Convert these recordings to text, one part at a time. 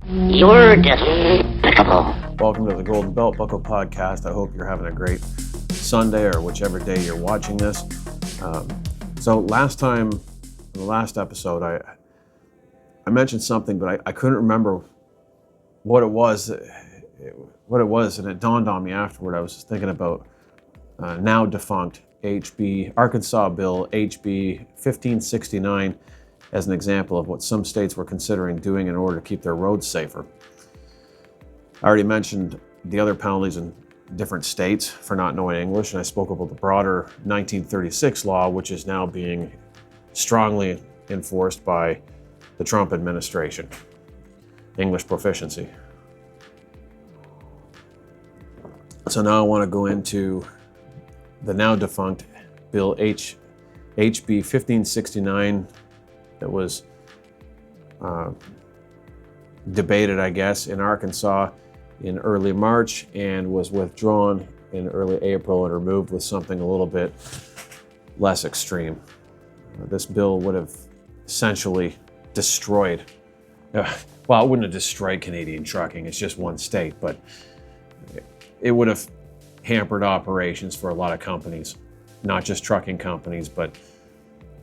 You're despicable. Welcome to the Golden Belt Buckle Podcast. I hope you're having a great Sunday or whichever day you're watching this. So last time, in the last episode, I mentioned something, but I couldn't remember what it was. And it dawned on me afterward. I was just thinking about now defunct Arkansas Bill HB 1569 as an example of what some states were considering doing in order to keep their roads safer. I already mentioned the other penalties in different states for not knowing English, and I spoke about the broader 1936 law, which is now being strongly enforced by the Trump administration. English proficiency. So now I want to go into the now defunct Bill HB 1569 that was debated, I guess, in Arkansas in early March and was withdrawn in early April and removed with something a little bit less extreme. This bill would have essentially destroyed, well, it wouldn't have destroyed Canadian trucking, it's just one state, but it would have hampered operations for a lot of companies, not just trucking companies, but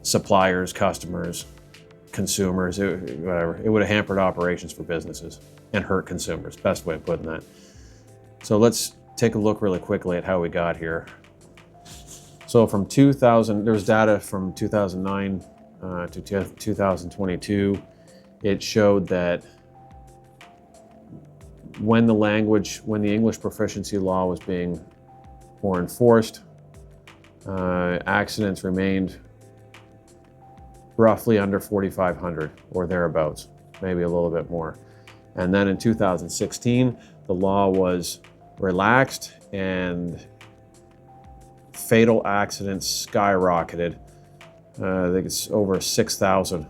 suppliers, customers, consumers, whatever. It would have hampered operations for businesses and hurt consumers, best way of putting that. So let's take a look really quickly at how we got here. So from 2000, there's data from 2009 to 2022. It showed that when the English proficiency law was being more enforced, accidents remained roughly under 4,500 or thereabouts, maybe a little bit more. And then in 2016, the law was relaxed and fatal accidents skyrocketed. I think it's over 6,000.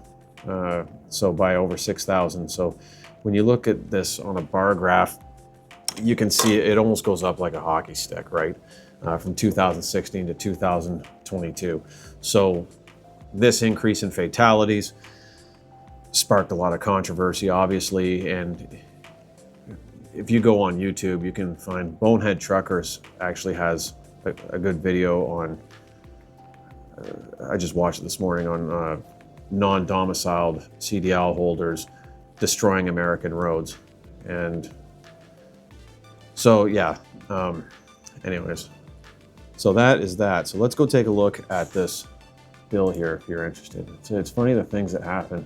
So by over 6,000. So when you look at this on a bar graph, you can see it almost goes up like a hockey stick, right? From 2016 to 2022. So this increase in fatalities sparked a lot of controversy, obviously. And if you go on YouTube, you can find Bonehead Truckers actually has a good video on, I just watched it this morning, on non-domiciled CDL holders destroying American roads. And so, yeah, anyways, so that is that. So let's go take a look at this bill here if you're interested. It's funny the things that happen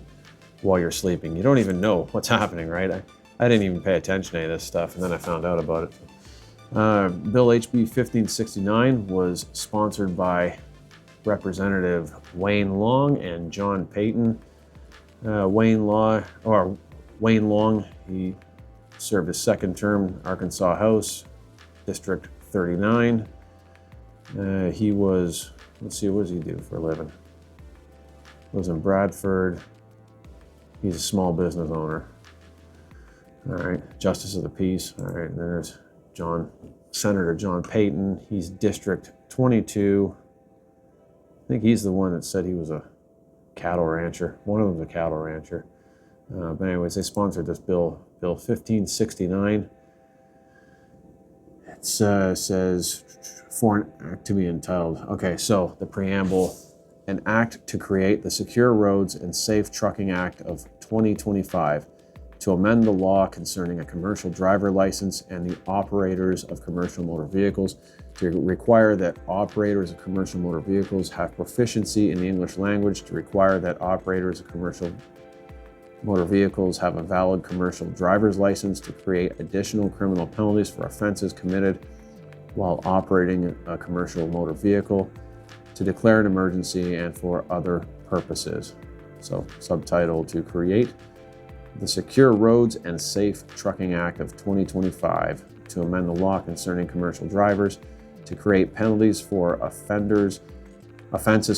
while you're sleeping. You don't even know what's happening, right? I didn't even pay attention to any of this stuff, and then I found out about it. Bill HB 1569 was sponsored by Representative Wayne Long and John Payton. Wayne Long, he served his second term Arkansas House, District 39. He was, let's see, what does he do for a living? Lives in Bradford. He's a small business owner. All right, Justice of the Peace. All right, and then there's Senator John Payton. He's District 22. I think he's the one that said he was a cattle rancher. One of them's a cattle rancher. But anyways, they sponsored this bill 1569. It says, for an act to be entitled. Okay, so the preamble, an act to create the Secure Roads and Safe Trucking Act of 2025, to amend the law concerning a commercial driver license and the operators of commercial motor vehicles, to require that operators of commercial motor vehicles have proficiency in the English language, to require that operators of commercial motor vehicles have a valid commercial driver's license, to create additional criminal penalties for offenses committed while operating a commercial motor vehicle, to declare an emergency, and for other purposes. So, subtitle, to create the Secure Roads and Safe Trucking Act of 2025, to amend the law concerning commercial drivers, to create penalties for offenses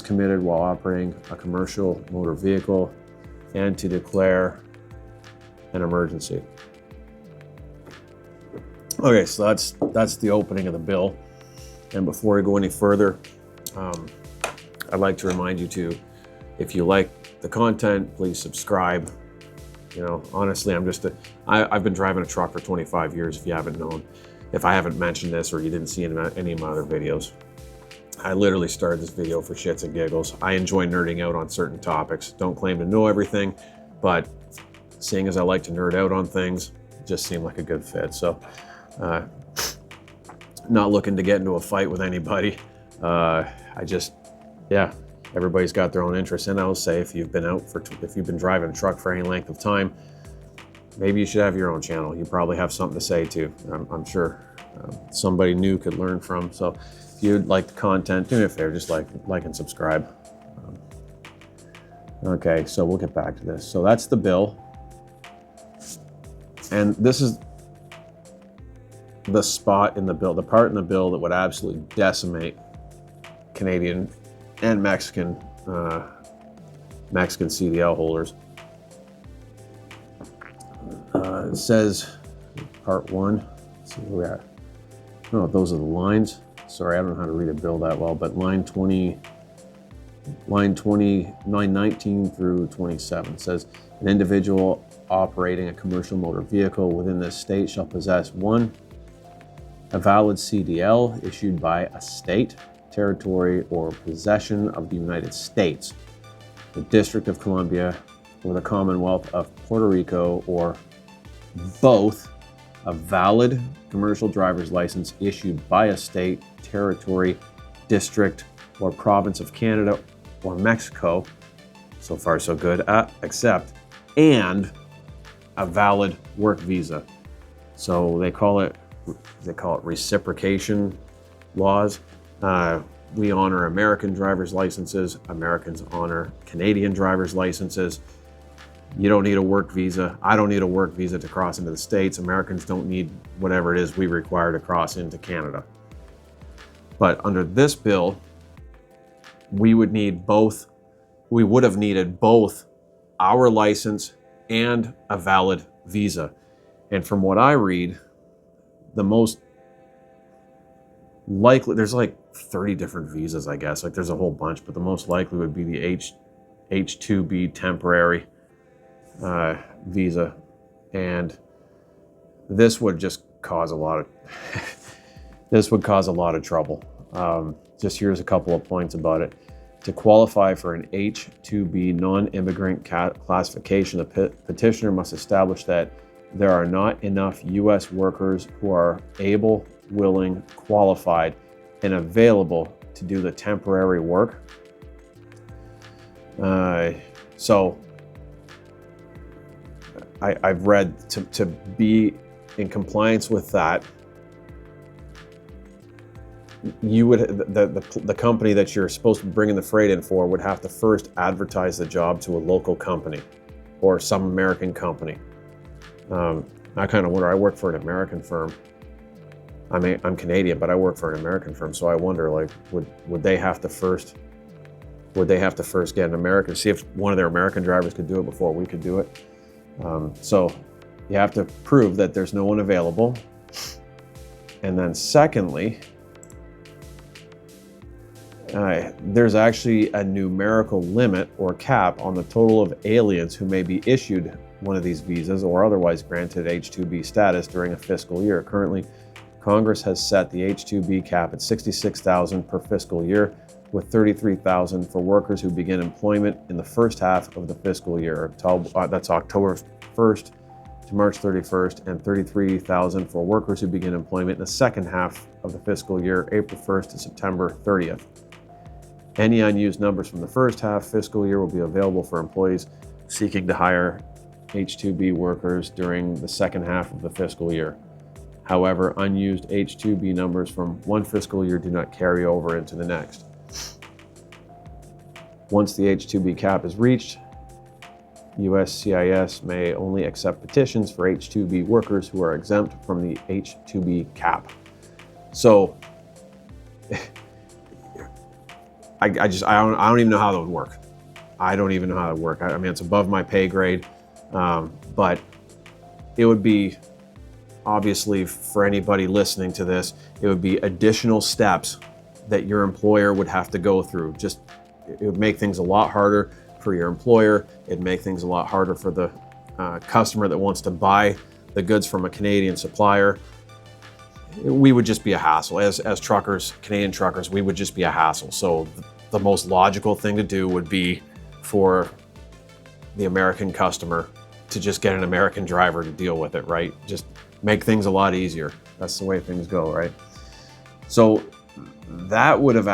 committed while operating a commercial motor vehicle, and to declare an emergency. Okay, so that's the opening of the bill. And before I go any further, I'd like to remind you to, if you like the content, please subscribe You know, honestly, I've been driving a truck for 25 years, if you haven't known. If I haven't mentioned this or you didn't see any of my other videos. I literally started this video for shits and giggles. I enjoy nerding out on certain topics. Don't claim to know everything, but seeing as I like to nerd out on things, it just seemed like a good fit. So, not looking to get into a fight with anybody. Yeah, everybody's got their own interests. And I will say, if you've been driving a truck for any length of time, maybe you should have your own channel. You probably have something to say too. I'm sure somebody new could learn from. So if you'd like the content, do me a favor, just like and subscribe. Okay, so we'll get back to this. So that's the bill. And this is the spot in the bill, the part in the bill that would absolutely decimate Canadian and Mexican CDL holders. It says part 1. Let's see where we're at. Oh, those are the lines. Sorry, I don't know how to read a bill that well, but line 19 through 27 says an individual operating a commercial motor vehicle within this state shall possess 1, a valid CDL issued by a state, territory, or possession of the United States, the District of Columbia, or the Commonwealth of Puerto Rico, or both, a valid commercial driver's license issued by a state, territory, district, or province of Canada or Mexico, so far so good, except, and a valid work visa. So they call it reciprocation laws. We honor American driver's licenses. Americans honor Canadian driver's licenses. You don't need a work visa. I don't need a work visa to cross into the States. Americans don't need whatever it is we require to cross into Canada. But under this bill, we would have needed both our license and a valid visa. And from what I read, the most likely, there's like 30 different visas, I guess. Like there's a whole bunch, but the most likely would be the H-2B temporary visa. And this would just cause a lot of trouble. Just here's a couple of points about it. To qualify for an H-2B non-immigrant classification, the petitioner must establish that there are not enough U.S. workers who are able, willing, qualified, and available to do the temporary work. So I've read to be in compliance with that, you would the company that you're supposed to be bringing the freight in for would have to first advertise the job to a local company or some American company. I kind of wonder. I work for an American firm. I mean, I'm Canadian, but I work for an American firm, so I wonder, like, would they have to first get an American, see if one of their American drivers could do it before we could do it. So you have to prove that there's no one available, and then secondly, there's actually a numerical limit or cap on the total of aliens who may be issued one of these visas or otherwise granted H-2B status during a fiscal year. Currently, Congress has set the H-2B cap at 66,000 per fiscal year, with 33,000 for workers who begin employment in the first half of the fiscal year. That's October 1st to March 31st, and 33,000 for workers who begin employment in the second half of the fiscal year, April 1st to September 30th. Any unused numbers from the first half fiscal year will be available for employees seeking to hire H-2B workers during the second half of the fiscal year. However, unused H-2B numbers from one fiscal year do not carry over into the next. Once the H-2B cap is reached, USCIS may only accept petitions for H-2B workers who are exempt from the H-2B cap. So, I don't even know how that would work. I don't even know how that would work. I mean, it's above my pay grade, but it would be, obviously, for anybody listening to this, it would be additional steps that your employer would have to go through. It would make things a lot harder for your employer. It'd make things a lot harder for the customer that wants to buy the goods from a Canadian supplier, we would just be a hassle. As truckers, Canadian truckers, we would just be a hassle. So the most logical thing to do would be for the American customer to just get an American driver to deal with it, right? Just make things a lot easier. That's the way things go, right? So that would have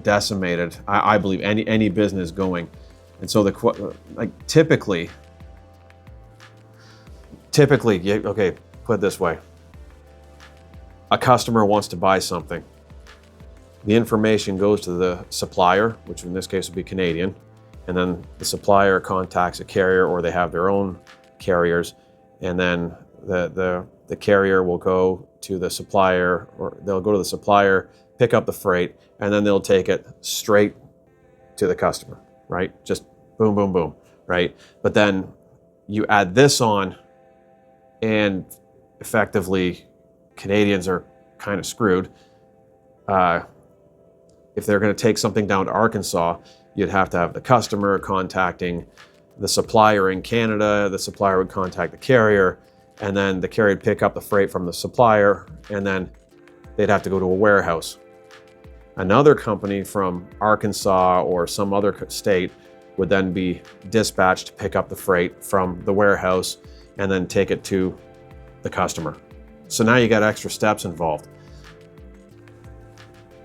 decimated, I believe, any business going. And so typically, okay, put it this way. A customer wants to buy something. The information goes to the supplier, which in this case would be Canadian, and then the supplier contacts a carrier, or they have their own carriers, and then the carrier will go to the supplier, or they'll go to the supplier, pick up the freight, and then they'll take it straight to the customer, right? Just boom, boom, boom, right? But then you add this on, and effectively Canadians are kind of screwed. If they're going to take something down to Arkansas, you'd have to have the customer contacting the supplier in Canada. The supplier would contact the carrier, and then the carrier would pick up the freight from the supplier, and then they'd have to go to a warehouse. Another company from Arkansas or some other state would then be dispatched to pick up the freight from the warehouse and then take it to the customer. So now you got extra steps involved.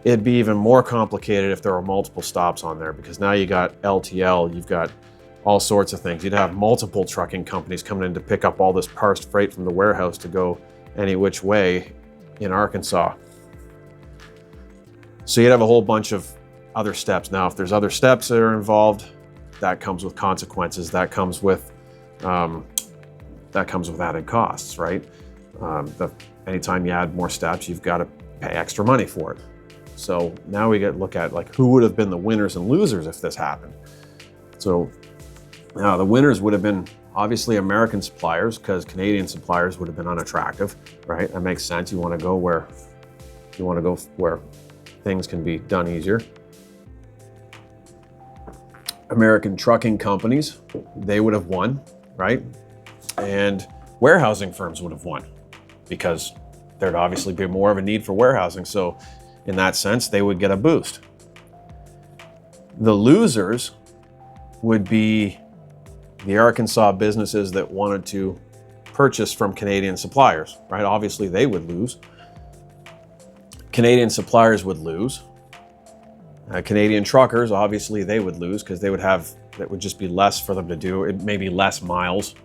It'd be even more complicated if there were multiple stops on there, because now you got LTL, you've got all sorts of things. You'd have multiple trucking companies coming in to pick up all this parsed freight from the warehouse to go any which way in Arkansas. So you'd have a whole bunch of other steps. Now, if there's other steps that are involved, that comes with consequences. That comes with added costs, right? Anytime you add more steps, you've got to pay extra money for it. So now we look at like who would have been the winners and losers if this happened. So now the winners would have been obviously American suppliers, because Canadian suppliers would have been unattractive, right? That makes sense. You want to go where things can be done easier. American trucking companies, they would have won, right? And warehousing firms would have won, because there'd obviously be more of a need for warehousing. So in that sense, they would get a boost. The losers would be the Arkansas businesses that wanted to purchase from Canadian suppliers, right? Obviously, they would lose. Canadian suppliers would lose. Canadian truckers, obviously, they would lose, because that would just be less for them to do. It may be less miles.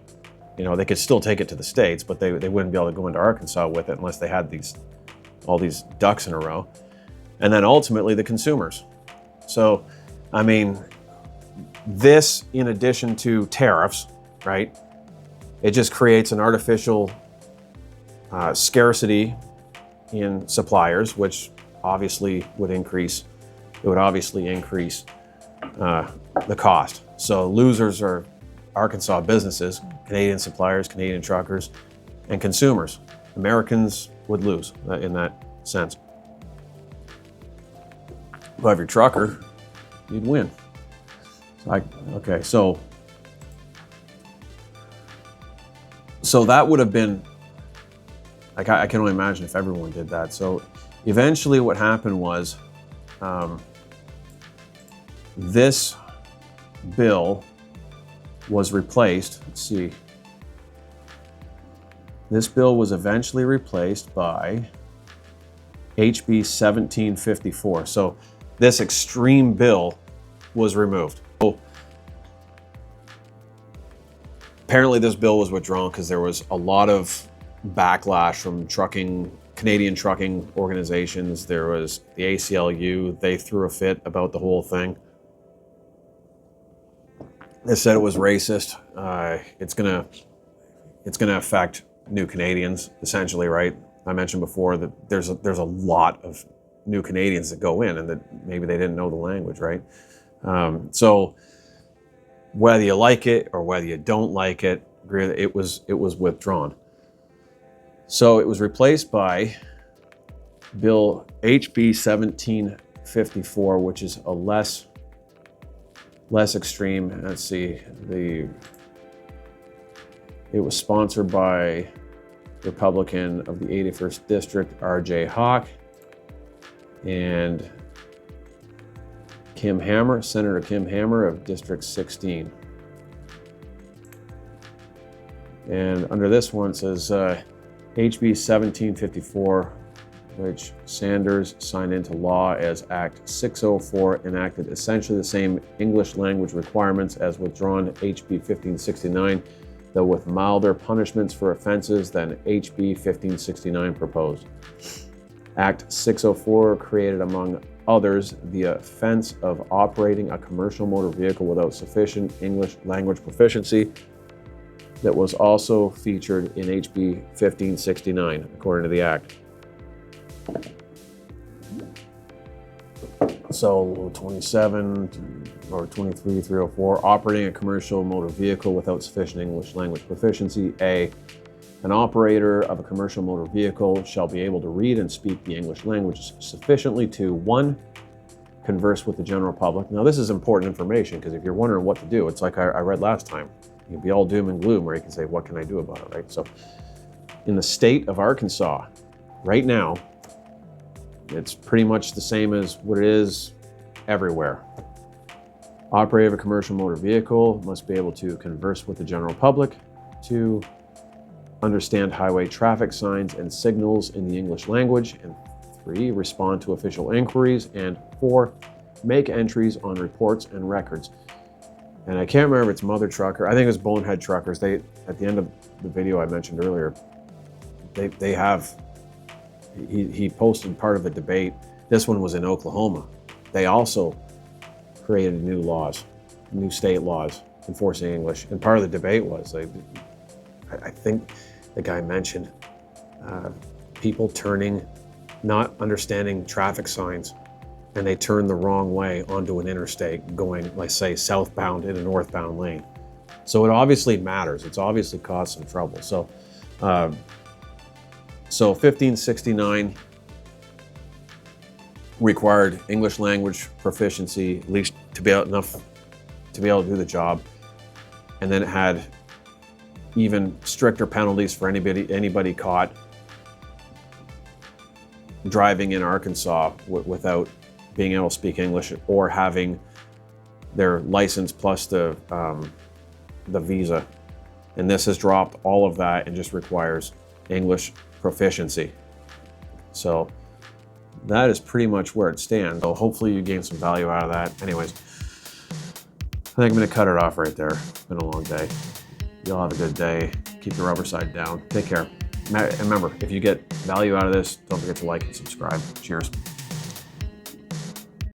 You know, they could still take it to the States, but they wouldn't be able to go into Arkansas with it unless they had all these ducks in a row. And then ultimately the consumers. So, I mean, this, in addition to tariffs, right? It just creates an artificial scarcity in suppliers, which obviously would increase. It would obviously increase the cost. So losers are Arkansas businesses, Canadian suppliers, Canadian truckers, and consumers. Americans would lose in that sense. But if you're a trucker, you'd win. So that would have been, like, I can only imagine if everyone did that. So eventually what happened was this bill was replaced. Let's see. This bill was eventually replaced by HB 1754. So this extreme bill was removed. So apparently this bill was withdrawn because there was a lot of backlash from Canadian trucking organizations. There was the ACLU, they threw a fit about the whole thing. They said it was racist. It's gonna affect new Canadians, essentially, right? I mentioned before that there's a lot of new Canadians that go in and that maybe they didn't know the language, right? So whether you like it or whether you don't like it, it was withdrawn. So it was replaced by Bill HB 1754, which is a less less extreme. Let's see, it was sponsored by Republican of the 81st District, R.J. Hawk, and Kim Hammer, Senator Kim Hammer of District 16. And under this one it says HB 1754, which Sanders signed into law as Act 604, enacted essentially the same English language requirements as withdrawn HB 1569, though with milder punishments for offenses than HB 1569 proposed. Act 604 created, among others, the offense of operating a commercial motor vehicle without sufficient English language proficiency that was also featured in HB 1569, according to the Act. So 27 or 23,304, operating a commercial motor vehicle without sufficient English language proficiency. A, an operator of a commercial motor vehicle shall be able to read and speak the English language sufficiently to, 1, converse with the general public. Now this is important information, because if you're wondering what to do, it's like I read last time. You'd be all doom and gloom, where you can say, what can I do about it, right? So in the state of Arkansas, right now, it's pretty much the same as what it is everywhere. Operator of a commercial motor vehicle must be able to converse with the general public, 2, understand highway traffic signs and signals in the English language, and 3, respond to official inquiries, and 4, make entries on reports and records. And I can't remember if it's Mother Trucker, I think it was Bonehead Truckers. They, at the end of the video I mentioned earlier, they have, he posted part of a debate. This one was in Oklahoma. They also created new laws, new state laws enforcing English. And part of the debate was, like, I think the guy mentioned people not understanding traffic signs, and they turn the wrong way onto an interstate going, like, say, southbound in a northbound lane. So it obviously matters. It's obviously caused some trouble. So 1569 required English language proficiency, at least to be able to do the job. And then it had even stricter penalties for anybody caught driving in Arkansas without being able to speak English, or having their license plus the visa. And this has dropped all of that and just requires English proficiency. So that is pretty much where it stands. So hopefully you gain some value out of that. Anyways, I think I'm gonna cut it off right there. It's been a long day. Y'all have a good day. Keep the rubber side down. Take care. And remember, if you get value out of this, don't forget to like and subscribe. Cheers.